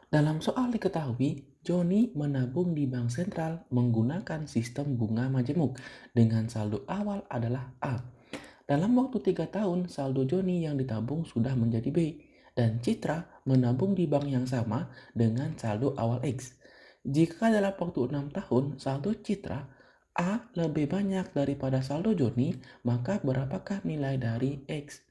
Dalam soal diketahui, Joni menabung di bank sentral menggunakan sistem bunga majemuk dengan saldo awal adalah A. Dalam waktu 3 tahun, saldo Joni yang ditabung sudah menjadi B. Dan Citra menabung di bank yang sama dengan saldo awal X. Jika dalam waktu 6 tahun, saldo Citra A lebih banyak daripada saldo Joni, maka berapakah nilai dari X?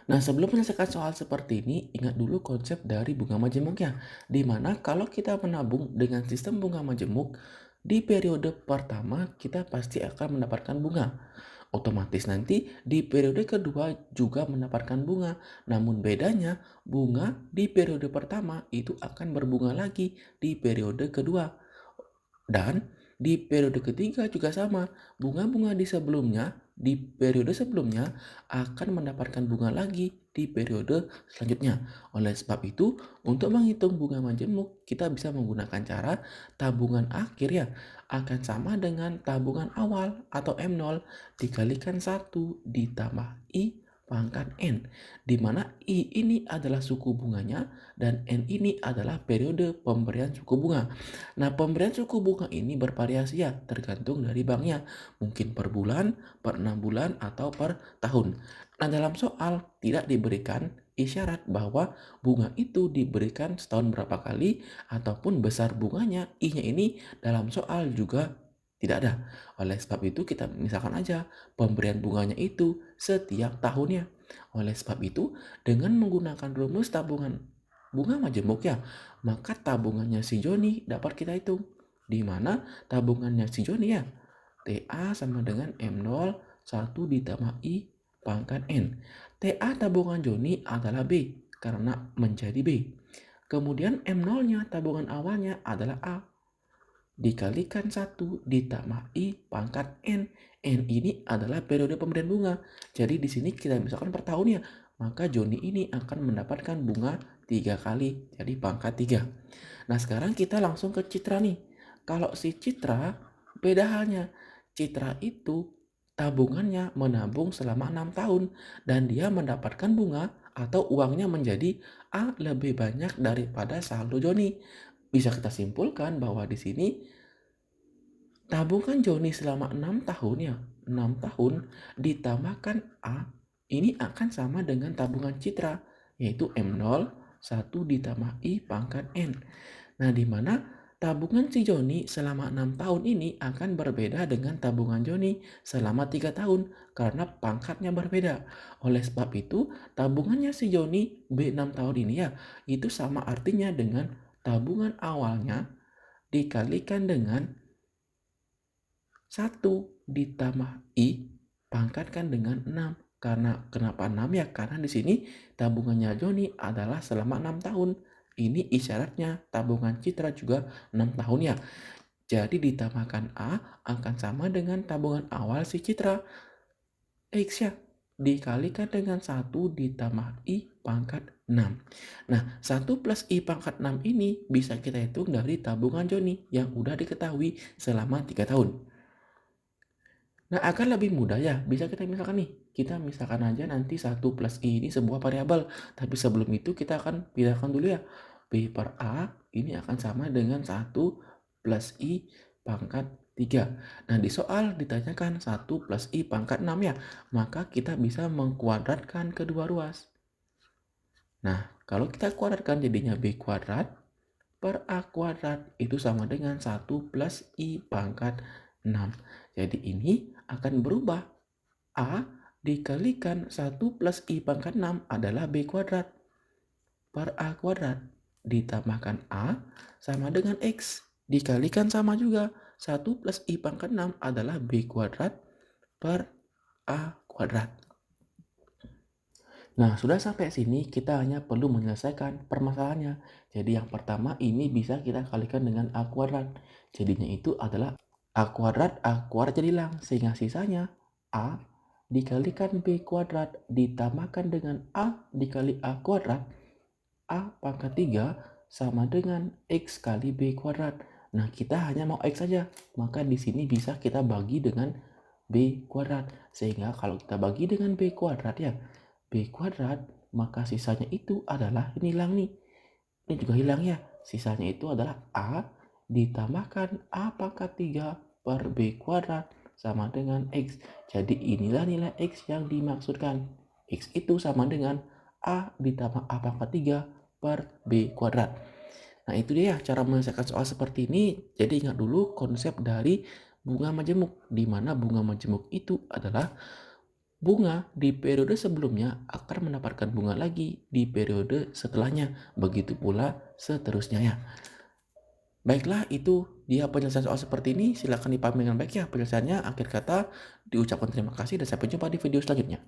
Nah, sebelum menyelesaikan soal seperti ini, ingat dulu konsep dari bunga majemuknya, di mana kalau kita menabung dengan sistem bunga majemuk, di periode pertama kita pasti akan mendapatkan bunga. Otomatis nanti di periode kedua juga mendapatkan bunga, namun bedanya bunga di periode pertama itu akan berbunga lagi di periode kedua. Dan di periode ketiga juga sama, bunga-bunga di periode sebelumnya akan mendapatkan bunga lagi di periode selanjutnya. Oleh sebab itu, untuk menghitung bunga majemuk, kita bisa menggunakan cara tabungan akhir ya, akan sama dengan tabungan awal atau M0 dikalikan 1 ditambah I pangkat N, di mana I ini adalah suku bunganya dan N ini adalah periode pemberian suku bunga. Nah, pemberian suku bunga ini bervariasi ya, tergantung dari banknya. Mungkin per bulan, per 6 bulan, atau per tahun. Nah, dalam soal tidak diberikan isyarat bahwa bunga itu diberikan setahun berapa kali ataupun besar bunganya. I-nya ini dalam soal juga tidak ada. Oleh sebab itu kita misalkan aja pemberian bunganya itu setiap tahunnya. Oleh sebab itu dengan menggunakan rumus tabungan bunga majemuk ya, maka tabungannya si Joni dapat kita hitung. Di mana tabungannya si Joni ya? TA sama dengan M0 1 ditambah I pangkat N. TA tabungan Joni adalah B karena menjadi B. Kemudian M0-nya tabungan awalnya adalah A dikalikan 1 ditambah I pangkat N. N ini adalah periode pemberian bunga. Jadi di sini kita misalkan per tahunnya, maka Joni ini akan mendapatkan bunga 3 kali, jadi pangkat 3. Nah, sekarang kita langsung ke Citra nih. Kalau si Citra, beda halnya. Citra itu tabungannya menabung selama 6 tahun dan dia mendapatkan bunga atau uangnya menjadi A lebih banyak daripada saldo Joni. Bisa kita simpulkan bahwa di sini tabungan Joni selama 6 tahun ya, 6 tahun ditambahkan A ini akan sama dengan tabungan Citra, yaitu M0 1 ditambah I pangkat N. Nah, di mana tabungan si Joni selama 6 tahun ini akan berbeda dengan tabungan Joni selama 3 tahun karena pangkatnya berbeda. Oleh sebab itu, tabungannya si Joni B6 tahun ini ya, itu sama artinya dengan tabungan awalnya dikalikan dengan 1 ditambah I pangkatkan dengan 6. Karena kenapa 6 ya? Karena di sini tabungannya Joni adalah selama 6 tahun. Ini isyaratnya tabungan Citra juga 6 tahun ya. Jadi ditambahkan A akan sama dengan tabungan awal si Citra. X ya. Dikalikan dengan 1 ditambah I pangkat 6. Nah, 1 plus I pangkat 6 ini bisa kita hitung dari tabungan Joni yang udah diketahui selama 3 tahun. Nah, agar lebih mudah ya, bisa kita misalkan nih, kita misalkan aja nanti 1 plus I ini sebuah variabel. Tapi sebelum itu kita akan pindahkan dulu ya. B per A ini akan sama dengan 1 plus I pangkat 3. Nah, di soal ditanyakan 1 plus I pangkat 6 ya, maka kita bisa mengkuadratkan kedua ruas. Nah, kalau kita kuadratkan jadinya B kuadrat per A kuadrat itu sama dengan 1 plus I pangkat 6. Jadi ini akan berubah. A dikalikan 1 plus I pangkat 6 adalah B kuadrat per A kuadrat. Ditambahkan A sama dengan X. Dikalikan sama juga. 1 plus I pangkat 6 adalah B kuadrat per A kuadrat. Nah, sudah sampai sini kita hanya perlu menyelesaikan permasalahannya. Jadi yang pertama ini bisa kita kalikan dengan A kuadrat. Jadinya itu adalah A kuadrat jadi hilang. Sehingga sisanya A dikalikan B kuadrat ditambahkan dengan A dikali A kuadrat. A pangkat 3 sama dengan X kali B kuadrat. Nah, kita hanya mau X saja. Maka di sini bisa kita bagi dengan B kuadrat. Sehingga kalau kita bagi dengan B kuadrat ya, B kuadrat, maka sisanya itu adalah ini hilang nih. Ini juga hilang ya. Sisanya itu adalah A ditambahkan A pangkat 3 per B kuadrat sama dengan X. Jadi inilah nilai X yang dimaksudkan. X itu sama dengan A ditambah A pangkat 3 per B kuadrat. Nah itu dia cara menyelesaikan soal seperti ini. Jadi ingat dulu konsep dari bunga majemuk, di mana bunga majemuk itu adalah bunga di periode sebelumnya akan mendapatkan bunga lagi di periode setelahnya. Begitu pula seterusnya ya. Baiklah, itu dia penyelesaian soal seperti ini. Silakan dipahami dengan baik ya penyelesaiannya. Akhir kata, diucapkan terima kasih dan sampai jumpa di video selanjutnya.